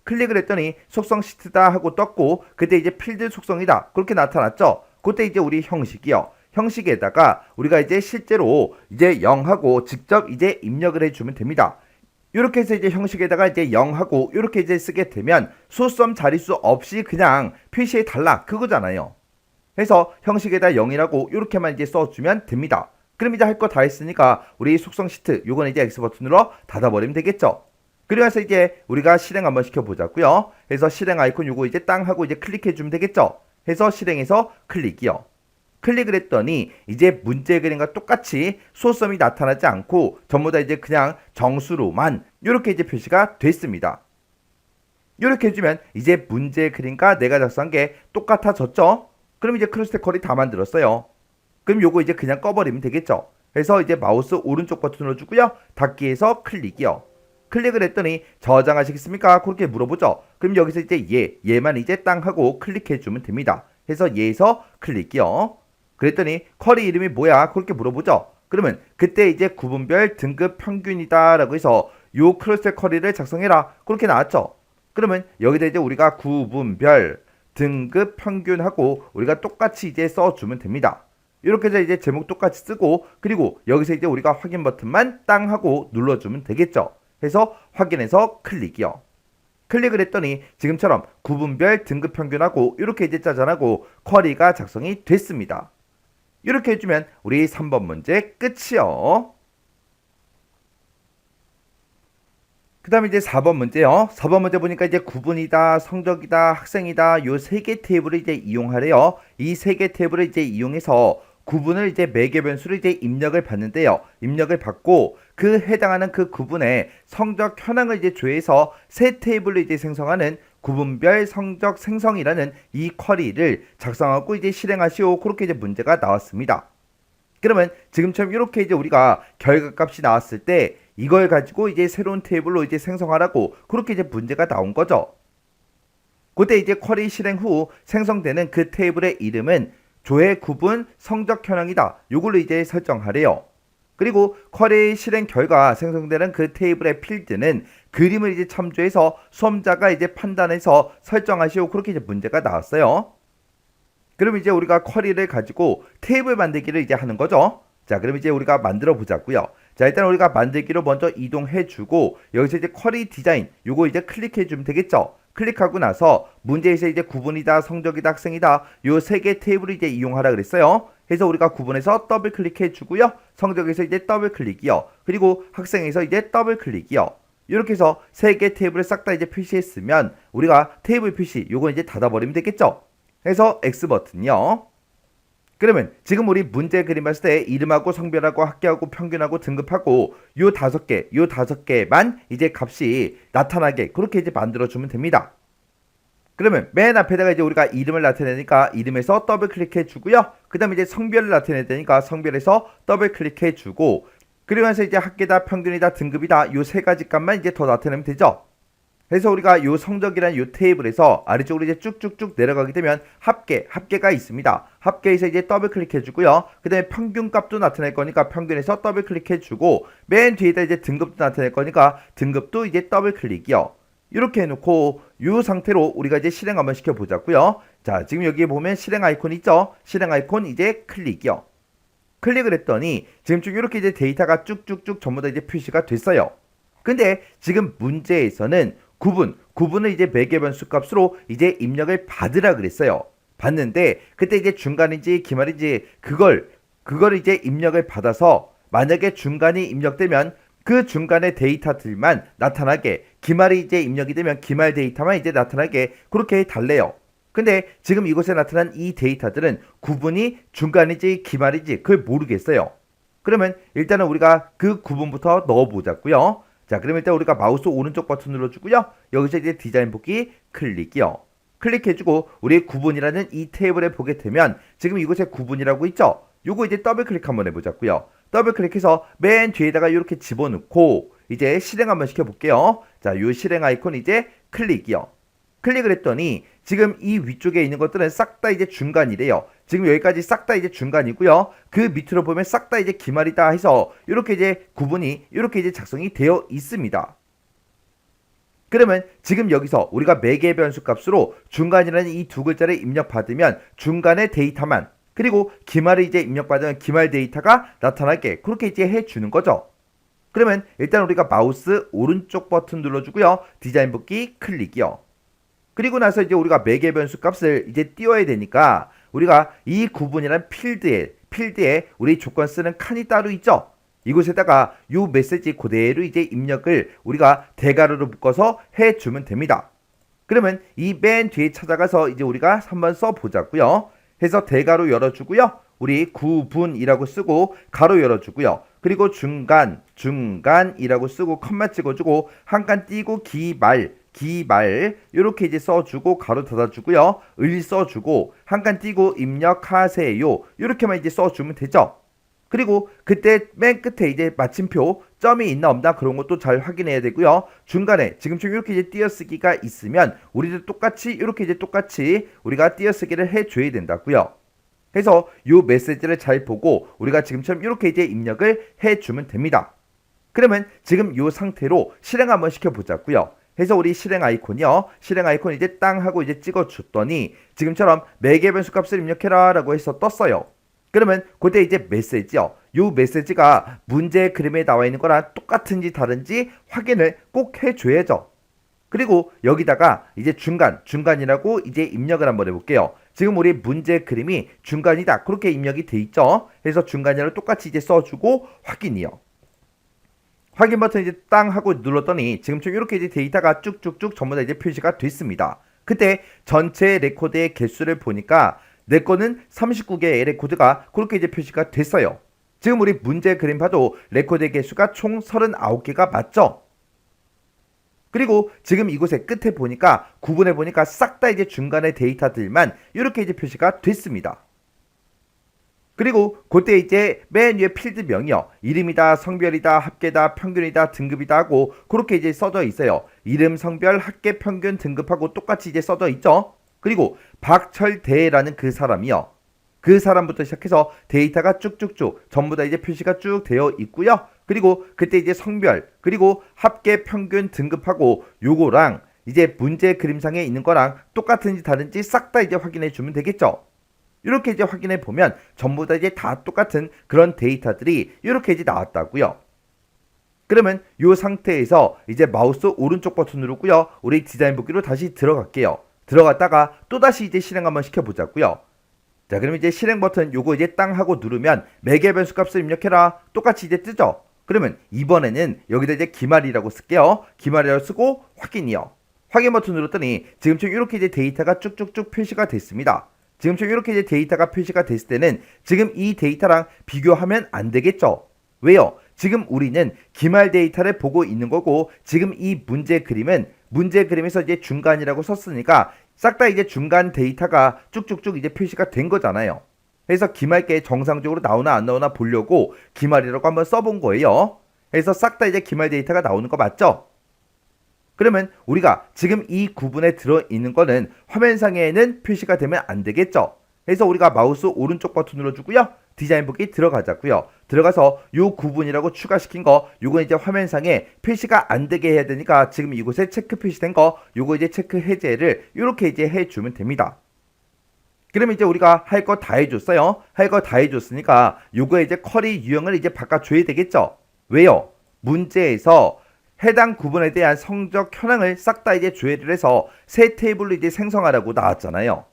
클릭을 했더니 속성 시트다 하고 떴고, 그때 이제 필드 속성이다 그렇게 나타났죠. 그때 이제 우리 형식이요. 형식에다가 우리가 이제 실제로 이제 0하고 직접 이제 입력을 해주면 됩니다. 이렇게 해서 이제 형식에다가 이제 0하고 이렇게 이제 쓰게 되면 소수점 자릿수 없이 그냥 표시해 달라 그거잖아요. 해서 형식에다 0이라고 이렇게만 이제 써주면 됩니다. 그럼 이제 할 거 다 했으니까 우리 속성 시트 요건 이제 X 버튼으로 닫아버리면 되겠죠. 그래서 이제 우리가 실행 한번 시켜보자고요. 해서 실행 아이콘 요거 이제 땅 하고 이제 클릭해주면 되겠죠. 해서 실행해서 클릭이요. 클릭을 했더니 이제 문제 그림과 똑같이 소수점이 나타나지 않고 전부 다 이제 그냥 정수로만 이렇게 이제 표시가 됐습니다. 이렇게 해주면 이제 문제 그림과 내가 작성한 게 똑같아졌죠? 그럼 이제 크로스테컬이 다 만들었어요. 그럼 요거 이제 그냥 꺼버리면 되겠죠? 그래서 이제 마우스 오른쪽 버튼 눌러주고요. 닫기에서 클릭이요. 클릭을 했더니 저장하시겠습니까? 그렇게 물어보죠. 그럼 여기서 이제 얘만 이제 땅 하고 클릭해주면 됩니다. 해서 얘에서 클릭이요. 그랬더니 쿼리 이름이 뭐야? 그렇게 물어보죠. 그러면 그때 이제 구분별 등급 평균이다 라고 해서 요 크로스 쿼리를 작성해라 그렇게 나왔죠. 그러면 여기다 이제 우리가 구분별 등급 평균하고 우리가 똑같이 이제 써주면 됩니다. 이렇게 해서 이제 제목 똑같이 쓰고, 그리고 여기서 이제 우리가 확인 버튼만 땅 하고 눌러주면 되겠죠. 해서 확인해서 클릭이요. 클릭을 했더니 지금처럼 구분별 등급 평균하고 이렇게 이제 짜잔하고 쿼리가 작성이 됐습니다. 이렇게 해주면 우리 3번 문제 끝이요. 그 다음에 이제 4번 문제요. 4번 문제 보니까 이제 구분이다, 성적이다, 학생이다 요 세 개 테이블을 이제 이용하래요. 이 세 개 테이블을 이제 이용해서 구분을 이제 매개 변수를 이제 입력을 받는데요. 입력을 받고 그 해당하는 그 구분의 성적 현황을 이제 조회해서 세 테이블을 이제 생성하는 구분별 성적 생성이라는 이 쿼리를 작성하고 이제 실행하시오. 그렇게 이제 문제가 나왔습니다. 그러면 지금처럼 이렇게 이제 우리가 결과값이 나왔을 때 이걸 가지고 이제 새로운 테이블로 이제 생성하라고 그렇게 이제 문제가 나온 거죠. 그때 이제 쿼리 실행 후 생성되는 그 테이블의 이름은 조회 구분 성적 현황이다. 요걸로 이제 설정하래요. 그리고 쿼리 실행 결과 생성되는 그 테이블의 필드는 그림을 이제 참조해서 수험자가 이제 판단해서 설정하시오. 그렇게 이제 문제가 나왔어요. 그럼 이제 우리가 쿼리를 가지고 테이블 만들기를 이제 하는 거죠. 자, 그럼 이제 우리가 만들어 보자고요. 자, 일단 우리가 만들기로 먼저 이동해 주고 여기서 이제 쿼리 디자인 요거 이제 클릭해 주면 되겠죠. 클릭하고 나서 문제에서 이제 구분이다, 성적이다, 학생이다 요 세 개 테이블을 이제 이용하라 그랬어요. 그래서 우리가 구분해서 더블 클릭해 주고요. 성적에서 이제 더블 클릭이요. 그리고 학생에서 이제 더블 클릭이요. 이렇게 해서 세 개 테이블을 싹 다 이제 표시했으면 우리가 테이블 표시 요거 이제 닫아버리면 되겠죠. 그래서 X 버튼이요. 그러면 지금 우리 문제 그림 봤을 때 이름하고 성별하고 학교하고 평균하고 등급하고 요 다섯 개만 이제 값이 나타나게 그렇게 이제 만들어주면 됩니다. 그러면 맨 앞에다가 이제 우리가 이름을 나타내니까 이름에서 더블 클릭해 주고요. 그 다음에 이제 성별을 나타내야 되니까 성별에서 더블 클릭해 주고 그러면서 이제 학계다, 평균이다, 등급이다 요 세 가지 값만 이제 더 나타내면 되죠. 그래서 우리가 요 성적이라는 요 테이블에서 아래쪽으로 이제 쭉쭉쭉 내려가게 되면 합계가 있습니다. 합계에서 이제 더블 클릭해 주고요. 그 다음에 평균 값도 나타낼 거니까 평균에서 더블 클릭해 주고 맨 뒤에다 이제 등급도 나타낼 거니까 등급도 이제 더블 클릭이요. 이렇게 해놓고 이 상태로 우리가 이제 실행 한번 시켜보자고요. 자, 지금 여기에 보면 실행 아이콘 있죠? 실행 아이콘 이제 클릭이요. 클릭을 했더니 지금 쭉 이렇게 이제 데이터가 쭉쭉쭉 전부 다 이제 표시가 됐어요. 근데 지금 문제에서는 구분을 이제 매개 변수 값으로 이제 입력을 받으라 그랬어요. 받는데 그때 이제 중간인지 기말인지 그걸 이제 입력을 받아서 만약에 중간이 입력되면 그 중간의 데이터들만 나타나게 기말이 이제 입력이 되면 기말 데이터만 이제 나타나게 그렇게 달래요. 근데 지금 이곳에 나타난 이 데이터들은 구분이 중간인지 기말인지 그걸 모르겠어요. 그러면 일단은 우리가 그 구분부터 넣어보자고요. 자, 그럼 일단 우리가 마우스 오른쪽 버튼 눌러주고요. 여기서 이제 디자인 보기 클릭이요. 클릭해주고 우리 구분이라는 이 테이블에 보게 되면 지금 이곳에 구분이라고 있죠? 요거 이제 더블 클릭 한번 해보자고요. 더블 클릭해서 맨 뒤에다가 이렇게 집어넣고 이제 실행 한번 시켜볼게요. 자, 요 실행 아이콘 이제 클릭이요. 클릭을 했더니 지금 이 위쪽에 있는 것들은 싹 다 이제 중간이래요. 지금 여기까지 싹 다 이제 중간이고요. 그 밑으로 보면 싹 다 이제 기말이다 해서 이렇게 이제 구분이 이렇게 이제 작성이 되어 있습니다. 그러면 지금 여기서 우리가 매개 변수 값으로 중간이라는 이 두 글자를 입력받으면 중간의 데이터만 그리고 기말을 이제 입력받으면 기말 데이터가 나타나게 그렇게 이제 해주는 거죠. 그러면 일단 우리가 마우스 오른쪽 버튼 눌러주고요. 디자인 복귀 클릭이요. 그리고 나서 이제 우리가 매개 변수 값을 이제 띄워야 되니까 우리가 이 구분이란 필드에 우리 조건 쓰는 칸이 따로 있죠. 이곳에다가 요 메시지 그대로 이제 입력을 우리가 대괄호로 묶어서 해주면 됩니다. 그러면 이 맨 뒤에 찾아가서 이제 우리가 한번 써보자고요. 해서 대괄호 열어주고요. 우리 구분이라고 쓰고 가로 열어주고요. 그리고 중간이라고 쓰고 컴마 찍어주고 한 칸 띄고 기말 이렇게 이제 써주고 가로 닫아주고요. 을 써주고 한 칸 띄고 입력하세요. 이렇게만 이제 써주면 되죠. 그리고 그때 맨 끝에 이제 마침표 점이 있나 없나 그런 것도 잘 확인해야 되고요. 중간에 지금처럼 이렇게 이제 띄어쓰기가 있으면 우리도 똑같이 이렇게 이제 똑같이 우리가 띄어쓰기를 해줘야 된다고요. 그래서 이 메시지를 잘 보고 우리가 지금처럼 이렇게 이제 입력을 해주면 됩니다. 그러면 지금 이 상태로 실행 한번 시켜보자고요. 해서 우리 실행 아이콘이요. 실행 아이콘 이제 땅 하고 이제 찍어줬더니 지금처럼 매개 변수 값을 입력해라 라고 해서 떴어요. 그러면 그때 이제 메시지요. 요 메시지가 문제 그림에 나와 있는 거랑 똑같은지 다른지 확인을 꼭 해줘야죠. 그리고 여기다가 이제 중간이라고 이제 입력을 한번 해볼게요. 지금 우리 문제 그림이 중간이다. 그렇게 입력이 돼 있죠. 그래서 중간이라고 똑같이 이제 써주고 확인이요. 확인 버튼 이제 땅 하고 눌렀더니 지금처럼 이렇게 이제 데이터가 쭉쭉쭉 전부 다 이제 표시가 됐습니다. 그때 전체 레코드의 개수를 보니까 내 거는 39개의 레코드가 그렇게 이제 표시가 됐어요. 지금 우리 문제 그림 봐도 레코드의 개수가 총 39개가 맞죠? 그리고 지금 이곳에 끝에 보니까 구분해 보니까 싹 다 이제 중간의 데이터들만 이렇게 이제 표시가 됐습니다. 그리고 그때 이제 맨 위에 필드명이요. 이름이다, 성별이다, 합계다, 평균이다, 등급이다 하고 그렇게 이제 써져 있어요. 이름, 성별, 합계, 평균, 등급하고 똑같이 이제 써져 있죠. 그리고 박철대라는 그 사람이요. 그 사람부터 시작해서 데이터가 쭉쭉쭉 전부 다 이제 표시가 쭉 되어 있고요. 그리고 그때 이제 성별, 그리고 합계 평균 등급하고 요거랑 이제 문제 그림상에 있는 거랑 똑같은지 다른지 싹 다 이제 확인해 주면 되겠죠. 이렇게 이제 확인해 보면 전부 다 이제 다 똑같은 그런 데이터들이 이렇게 이제 나왔다고요. 그러면 이 상태에서 이제 마우스 오른쪽 버튼 누르고요. 우리 디자인 보기로 다시 들어갈게요. 들어갔다가 또다시 이제 실행 한번 시켜보자고요. 자, 그러면 이제 실행 버튼 요거 이제 땅 하고 누르면 매개 변수 값을 입력해라. 똑같이 이제 뜨죠. 그러면 이번에는 여기다 이제 기말이라고 쓸게요. 기말이라고 쓰고 확인이요. 확인 버튼 눌렀더니 지금처럼 이렇게 이제 데이터가 쭉쭉쭉 표시가 됐습니다. 지금처럼 이렇게 이제 데이터가 표시가 됐을 때는 지금 이 데이터랑 비교하면 안 되겠죠. 왜요? 지금 우리는 기말 데이터를 보고 있는 거고 지금 이 문제 그림은 문제 그림에서 이제 중간이라고 썼으니까 싹 다 이제 중간 데이터가 쭉쭉쭉 이제 표시가 된 거잖아요. 그래서 기말께 정상적으로 나오나 안 나오나 보려고 기말이라고 한번 써본 거예요. 그래서 싹 다 이제 기말 데이터가 나오는 거 맞죠? 그러면 우리가 지금 이 구분에 들어있는 거는 화면상에는 표시가 되면 안 되겠죠. 그래서 우리가 마우스 오른쪽 버튼 눌러주고요. 디자인 보기 들어가자고요. 들어가서 요 구분이라고 추가시킨 거 요거 이제 화면상에 표시가 안 되게 해야 되니까 지금 이곳에 체크 표시된 거 요거 이제 체크 해제를 이렇게 이제 해주면 됩니다. 그러면 이제 우리가 할 거 다 해줬어요. 할 거 다 해줬으니까 요거 이제 쿼리 유형을 이제 바꿔줘야 되겠죠. 왜요? 문제에서 해당 구분에 대한 성적 현황을 싹 다 이제 조회를 해서 새 테이블로 이제 생성하라고 나왔잖아요.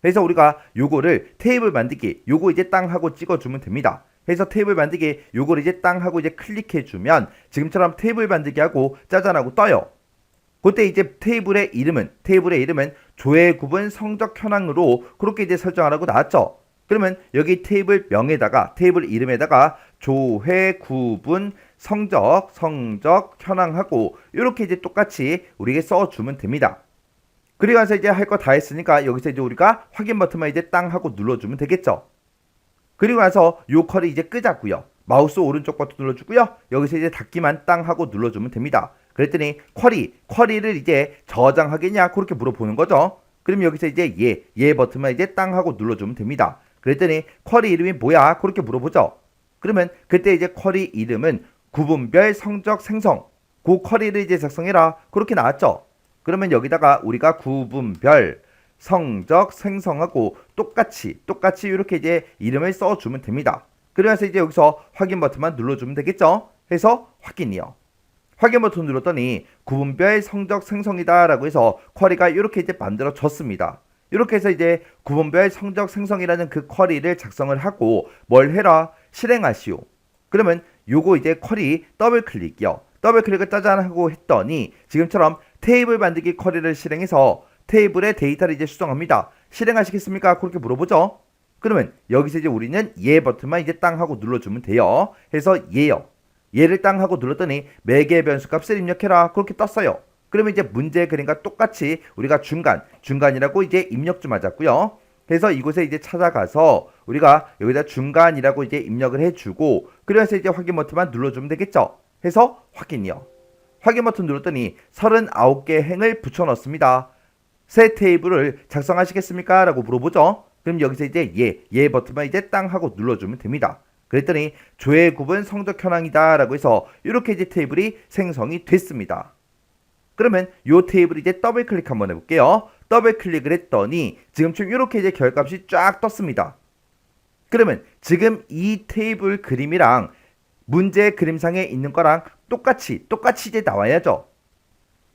그래서 우리가 요거를 테이블 만들기 요거 이제 땅 하고 찍어주면 됩니다. 그래서 테이블 만들기 요거를 이제 땅 하고 이제 클릭해주면 지금처럼 테이블 만들기 하고 짜잔하고 떠요. 그때 이제 테이블의 이름은 조회 구분 성적 현황으로 그렇게 이제 설정하라고 나왔죠. 그러면 여기 테이블 명에다가 테이블 이름에다가 조회 구분 성적 현황하고 이렇게 이제 똑같이 우리에게 써주면 됩니다. 그리고 나서 이제 할 거 다 했으니까 여기서 이제 우리가 확인 버튼만 이제 땅 하고 눌러주면 되겠죠. 그리고 나서 요 컬을 이제 끄자고요. 마우스 오른쪽 버튼 눌러주고요. 여기서 이제 닫기만 땅 하고 눌러주면 됩니다. 그랬더니 쿼리를 이제 저장하겠냐 그렇게 물어보는 거죠. 그럼 여기서 이제 얘 버튼만 이제 땅 하고 눌러주면 됩니다. 그랬더니 쿼리 이름이 뭐야 그렇게 물어보죠. 그러면 그때 이제 쿼리 이름은 구분별 성적 생성 그 쿼리를 이제 작성해라 그렇게 나왔죠. 그러면 여기다가 우리가 구분별 성적 생성하고 똑같이 이렇게 이제 이름을 써주면 됩니다. 그래서 이제 여기서 확인 버튼만 눌러주면 되겠죠. 해서 확인이요. 확인 버튼 눌렀더니 구분별 성적 생성이다 라고 해서 쿼리가 이렇게 이제 만들어졌습니다. 이렇게 해서 이제 구분별 성적 생성이라는 그 쿼리를 작성을 하고 뭘 해라? 실행하시오. 그러면 요거 이제 쿼리 더블 클릭이요. 더블 클릭을 짜잔 하고 했더니 지금처럼 테이블 만들기 쿼리를 실행해서 테이블에 데이터를 이제 수정합니다. 실행하시겠습니까? 그렇게 물어보죠. 그러면 여기서 이제 우리는 얘 버튼만 이제 땅 하고 눌러주면 돼요. 해서 얘요. 얘를 땅 하고 눌렀더니 매개 변수 값을 입력해라. 그렇게 떴어요. 그러면 이제 문제 그림과 똑같이 우리가 중간이라고 이제 입력 좀 하자고요. 그래서 이곳에 이제 찾아가서 우리가 여기다 중간이라고 이제 입력을 해주고 그래서 이제 확인 버튼만 눌러주면 되겠죠. 해서 확인이요. 확인 버튼 눌렀더니 39개 행을 붙여 넣습니다. 새 테이블을 작성하시겠습니까? 라고 물어보죠. 그럼 여기서 이제 얘 버튼만 이제 땅 하고 눌러주면 됩니다. 그랬더니 조회 구분 성적 현황이다 라고 해서 이렇게 이제 테이블이 생성이 됐습니다. 그러면 이 테이블 이제 더블 클릭 한번 해볼게요. 더블 클릭을 했더니 지금처럼 이렇게 이제 결값이 쫙 떴습니다. 그러면 지금 이 테이블 그림이랑 문제 그림상에 있는 거랑 똑같이 이제 나와야죠.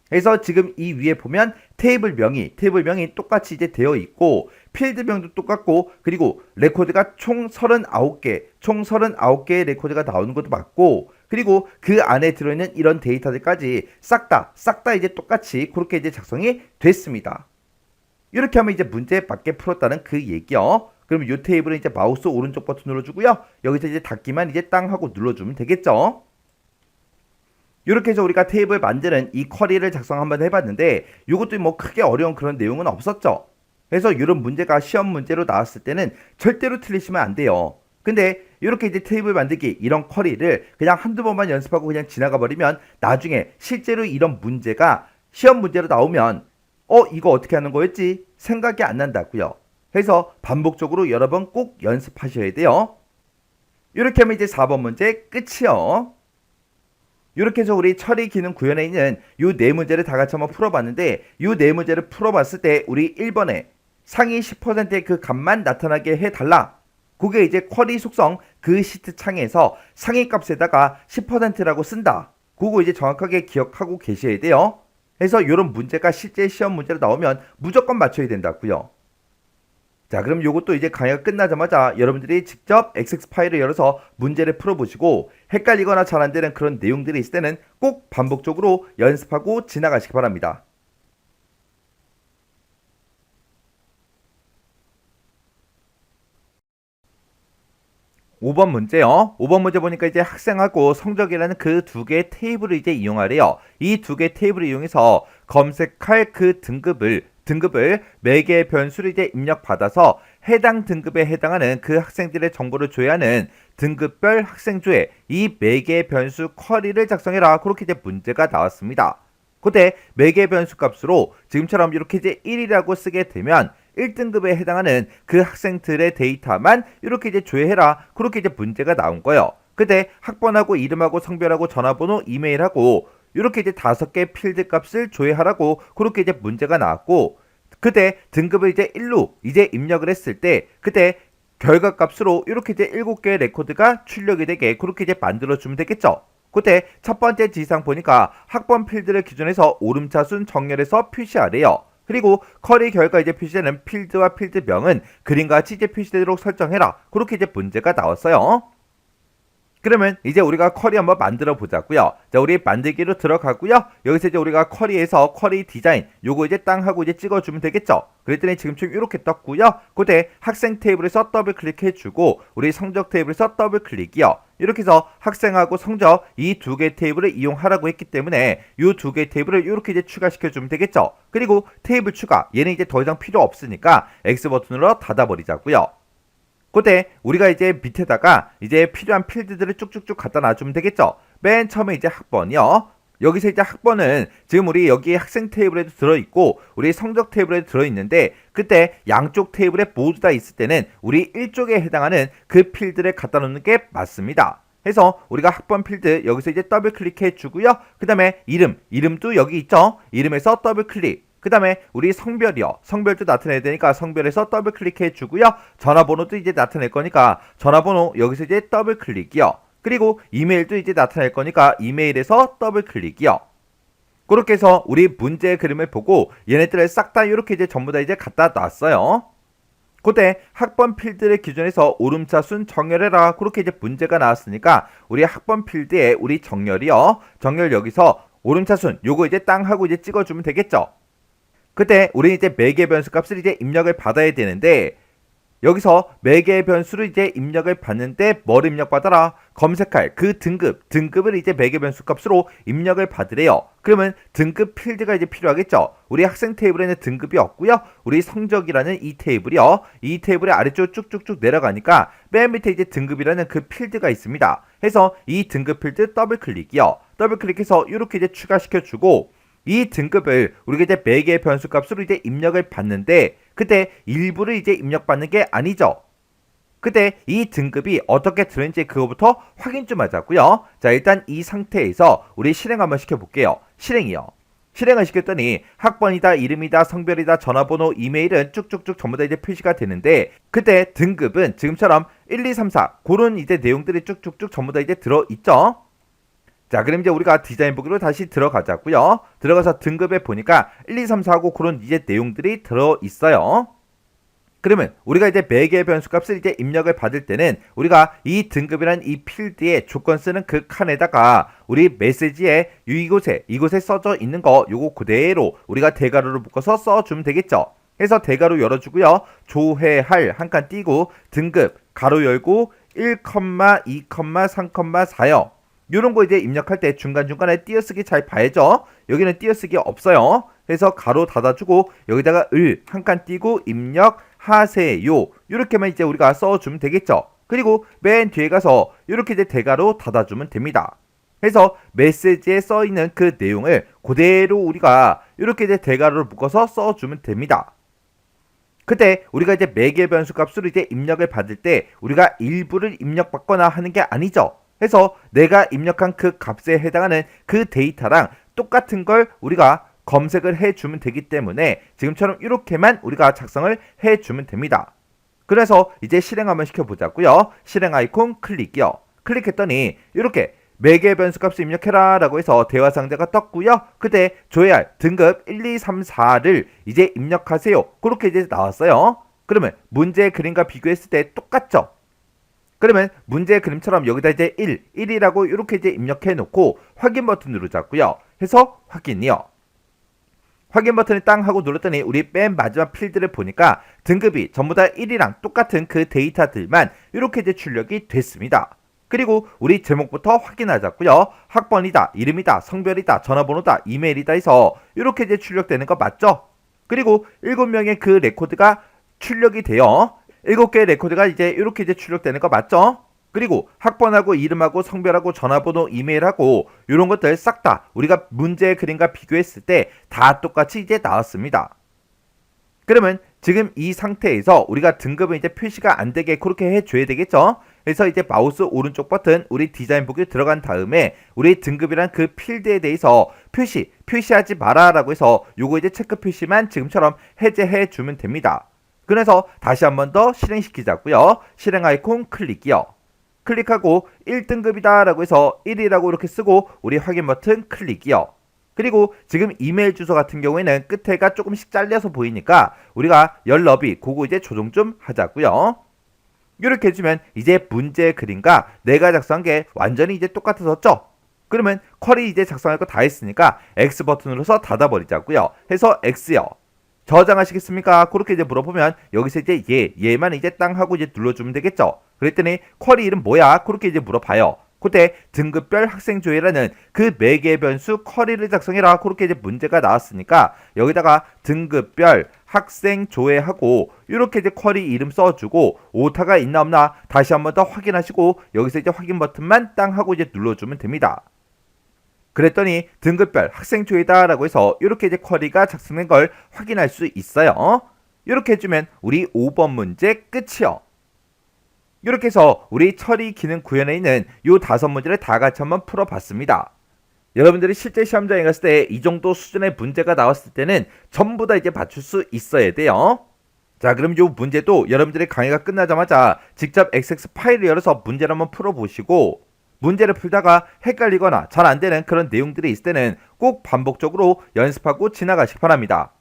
그래서 지금 이 위에 보면 테이블 명이 똑같이 이제 되어 있고 필드명도 똑같고 그리고 레코드가 총 39개의 레코드가 나오는 것도 맞고 그리고 그 안에 들어있는 이런 데이터들까지 싹 다 이제 똑같이 그렇게 이제 작성이 됐습니다. 이렇게 하면 이제 문제 맞게 풀었다는 그 얘기요. 그럼 이 테이블은 이제 마우스 오른쪽 버튼 눌러주고요. 여기서 이제 닫기만 이제 땅 하고 눌러주면 되겠죠. 이렇게 해서 우리가 테이블 만드는 이 쿼리를 작성 한번 해봤는데 이것도 뭐 크게 어려운 그런 내용은 없었죠. 그래서 이런 문제가 시험 문제로 나왔을 때는 절대로 틀리시면 안 돼요. 근데 이렇게 이제 테이블 만들기 이런 쿼리를 그냥 한두 번만 연습하고 그냥 지나가 버리면 나중에 실제로 이런 문제가 시험 문제로 나오면 이거 어떻게 하는 거였지? 생각이 안 난다고요. 해서 반복적으로 여러 번 꼭 연습하셔야 돼요. 이렇게 하면 이제 4번 문제 끝이요. 이렇게 해서 우리 처리 기능 구현에 있는 이 네 문제를 다 같이 한번 풀어봤는데 이 네 문제를 풀어봤을 때 우리 1번에 상위 10%의 그 값만 나타나게 해달라. 그게 이제 쿼리 속성 그 시트 창에서 상위 값에다가 10%라고 쓴다. 그거 이제 정확하게 기억하고 계셔야 돼요. 그래서 이런 문제가 실제 시험 문제로 나오면 무조건 맞춰야 된다고요. 자, 그럼 요것도 이제 강의가 끝나자마자 여러분들이 직접 XX 파일을 열어서 문제를 풀어보시고 헷갈리거나 잘 안 되는 그런 내용들이 있을 때는 꼭 반복적으로 연습하고 지나가시기 바랍니다. 5번 문제요. 5번 문제 보니까 이제 학생하고 성적이라는 그 두 개의 테이블을 이제 이용하래요. 이 두 개의 테이블을 이용해서 검색할 그 등급을 매개의 변수를 이제 입력받아서 해당 등급에 해당하는 그 학생들의 정보를 조회하는 등급별 학생조회 이 매개의 변수 쿼리를 작성해라. 그렇게 이제 문제가 나왔습니다. 그때 매개 변수 값으로 지금처럼 이렇게 이제 1이라고 쓰게 되면 1등급에 해당하는 그 학생들의 데이터만 이렇게 이제 조회해라. 그렇게 이제 문제가 나온 거예요. 그때 학번하고 이름하고 성별하고 전화번호, 이메일하고 이렇게 이제 5개 필드 값을 조회하라고 그렇게 이제 문제가 나왔고 그때 등급을 이제 1로 이제 입력을 했을 때 그때 결과 값으로 이렇게 이제 7개의 레코드가 출력이 되게 그렇게 이제 만들어주면 되겠죠. 그때 첫 번째 지시사항 보니까 학번 필드를 기준해서 오름차순 정렬해서 표시하래요. 그리고 쿼리 결과 이제 표시되는 필드와 필드명은 그림과 같이 이제 표시되도록 설정해라. 그렇게 이제 문제가 나왔어요. 그러면 이제 우리가 쿼리 한번 만들어 보자고요. 자, 우리 만들기로 들어가고요. 여기서 이제 우리가 쿼리에서 쿼리 디자인 요거 이제 땅 하고 이제 찍어주면 되겠죠. 그랬더니 지금처럼 이렇게 떴고요. 그때 학생 테이블에서 더블 클릭해주고 우리 성적 테이블에서 더블 클릭이요. 이렇게 해서 학생하고 성적 이 두 개 테이블을 이용하라고 했기 때문에 이 두 개 테이블을 이렇게 이제 추가시켜주면 되겠죠. 그리고 테이블 추가 얘는 이제 더 이상 필요 없으니까 X 버튼으로 닫아버리자고요. 그때 우리가 이제 밑에다가 이제 필요한 필드들을 쭉쭉쭉 갖다 놔주면 되겠죠. 맨 처음에 이제 학번이요. 여기서 이제 학번은 지금 우리 여기 학생 테이블에도 들어있고 우리 성적 테이블에도 들어있는데 그때 양쪽 테이블에 모두 다 있을 때는 우리 1쪽에 해당하는 그 필드를 갖다 놓는 게 맞습니다. 해서 우리가 학번 필드 여기서 이제 더블 클릭해 주고요. 그 다음에 이름도 여기 있죠. 이름에서 더블 클릭. 그 다음에 우리 성별이요. 성별도 나타내야 되니까 성별에서 더블 클릭해 주고요. 전화번호도 이제 나타낼 거니까 전화번호 여기서 이제 더블 클릭이요. 그리고 이메일도 이제 나타낼 거니까 이메일에서 더블 클릭이요. 그렇게 해서 우리 문제 그림을 보고 얘네들을 싹 다 이렇게 이제 전부 다 이제 갖다 놨어요. 그때 학번 필드를 기준해서 오름차순 정렬해라. 그렇게 이제 문제가 나왔으니까 우리 학번 필드에 우리 정렬이요. 정렬 여기서 오름차순 요거 이제 땅 하고 이제 찍어주면 되겠죠. 그때 우리는 이제 매개 변수 값을 이제 입력을 받아야 되는데 여기서 매개 변수를 이제 입력을 받는데 뭘 입력받아라? 검색할 그 등급을 이제 매개 변수 값으로 입력을 받으래요. 그러면 등급 필드가 이제 필요하겠죠. 우리 학생 테이블에는 등급이 없고요. 우리 성적이라는 이 테이블이요. 이 테이블의 아래쪽 쭉쭉쭉 내려가니까 맨 밑에 이제 등급이라는 그 필드가 있습니다. 해서 이 등급 필드 더블 클릭이요. 더블 클릭해서 이렇게 이제 추가시켜주고 이 등급을 우리가 이제 매개 변수 값으로 이제 입력을 받는데 그때 일부를 이제 입력받는 게 아니죠. 그때 이 등급이 어떻게 들어있는지 그거부터 확인 좀 하자고요. 자, 일단 이 상태에서 우리 실행 한번 시켜볼게요. 실행이요. 실행을 시켰더니 학번이다, 이름이다, 성별이다, 전화번호, 이메일은 쭉쭉쭉 전부 다 이제 표시가 되는데 그때 등급은 지금처럼 1, 2, 3, 4 그런 이제 내용들이 쭉쭉쭉 전부 다 이제 들어있죠. 자, 그럼 이제 우리가 디자인 보기로 다시 들어가자고요. 들어가서 등급에 보니까 1, 2, 3, 4 하고 그런 이제 내용들이 들어있어요. 그러면 우리가 이제 매개 변수 값을 이제 입력을 받을 때는 우리가 이 등급이란 이 필드에 조건 쓰는 그 칸에다가 우리 메시지에 이곳에 써져 있는 거 요거 그대로 우리가 대괄호를 묶어서 써주면 되겠죠. 해서 대괄호 열어주고요. 조회할 한 칸 띄고 등급 가로 열고 1, 2, 3, 4요. 요런 거 이제 입력할 때 중간중간에 띄어쓰기 잘 봐야죠. 여기는 띄어쓰기 없어요. 그래서 가로 닫아주고 여기다가 을 한 칸 띄고 입력하세요. 요렇게만 이제 우리가 써주면 되겠죠. 그리고 맨 뒤에 가서 요렇게 이제 대괄호 닫아주면 됩니다. 그래서 메시지에 써있는 그 내용을 그대로 우리가 요렇게 이제 대괄호를 묶어서 써주면 됩니다. 그때 우리가 이제 매개 변수 값으로 이제 입력을 받을 때 우리가 일부를 입력받거나 하는 게 아니죠. 그래서 내가 입력한 그 값에 해당하는 그 데이터랑 똑같은 걸 우리가 검색을 해주면 되기 때문에 지금처럼 이렇게만 우리가 작성을 해주면 됩니다. 그래서 이제 실행 한번 시켜보자고요. 실행 아이콘 클릭이요. 클릭했더니 이렇게 매개 변수 값을 입력해라 라고 해서 대화 상자가 떴고요. 그때 줘야 할 등급 1, 2, 3, 4를 이제 입력하세요. 그렇게 이제 나왔어요. 그러면 문제 그림과 비교했을 때 똑같죠? 그러면 문제 그림처럼 여기다 이제 1이라고 이렇게 이제 입력해 놓고 확인 버튼 누르자고요. 해서 확인이요. 확인 버튼을 땅 하고 눌렀더니 우리 맨 마지막 필드를 보니까 등급이 전부 다 1이랑 똑같은 그 데이터들만 이렇게 이제 출력이 됐습니다. 그리고 우리 제목부터 확인하자고요. 학번이다, 이름이다, 성별이다, 전화번호다, 이메일이다 해서 이렇게 이제 출력되는 거 맞죠? 그리고 7명의 그 레코드가 출력이 돼요. 7개의 레코드가 이제 이렇게 이제 출력되는 거 맞죠? 그리고 학번하고 이름하고 성별하고 전화번호, 이메일하고 이런 것들 싹 다 우리가 문제 그림과 비교했을 때 다 똑같이 이제 나왔습니다. 그러면 지금 이 상태에서 우리가 등급은 이제 표시가 안 되게 그렇게 해줘야 되겠죠? 그래서 이제 마우스 오른쪽 버튼 우리 디자인 보기 들어간 다음에 우리 등급이란 그 필드에 대해서 표시하지 마라 라고 해서 요거 이제 체크 표시만 지금처럼 해제해 주면 됩니다. 그래서 다시 한 번 더 실행시키자고요. 실행 아이콘 클릭이요. 클릭하고 1등급이다 라고 해서 1이라고 이렇게 쓰고 우리 확인 버튼 클릭이요. 그리고 지금 이메일 주소 같은 경우에는 끝에가 조금씩 잘려서 보이니까 우리가 열 너비 그거 이제 조정 좀 하자고요. 이렇게 해주면 이제 문제 그림과 내가 작성한 게 완전히 이제 똑같아졌죠? 그러면 쿼리 이제 작성할 거 다 했으니까 X 버튼으로서 닫아버리자고요. 해서 X요. 저장하시겠습니까? 그렇게 이제 물어보면 여기서 이제 얘만 이제 땅 하고 이제 눌러주면 되겠죠? 그랬더니 쿼리 이름 뭐야? 그렇게 이제 물어봐요. 그때 등급별 학생 조회라는 그 매개 변수 쿼리를 작성해라. 그렇게 이제 문제가 나왔으니까 여기다가 등급별 학생 조회하고 이렇게 이제 쿼리 이름 써주고 오타가 있나 없나 다시 한 번 더 확인하시고 여기서 이제 확인 버튼만 땅 하고 이제 눌러주면 됩니다. 그랬더니 등급별 학생 조회다 라고 해서 이렇게 이제 쿼리가 작성된 걸 확인할 수 있어요. 이렇게 해주면 우리 5번 문제 끝이요. 이렇게 해서 우리 처리 기능 구현에 있는 이 5문제를 다 같이 한번 풀어봤습니다. 여러분들이 실제 시험장에 갔을 때 이 정도 수준의 문제가 나왔을 때는 전부 다 이제 맞출 수 있어야 돼요. 자, 그럼 이 문제도 여러분들의 강의가 끝나자마자 직접 XX 파일을 열어서 문제를 한번 풀어보시고 문제를 풀다가 헷갈리거나 잘 안되는 그런 내용들이 있을 때는 꼭 반복적으로 연습하고 지나가시기 바랍니다.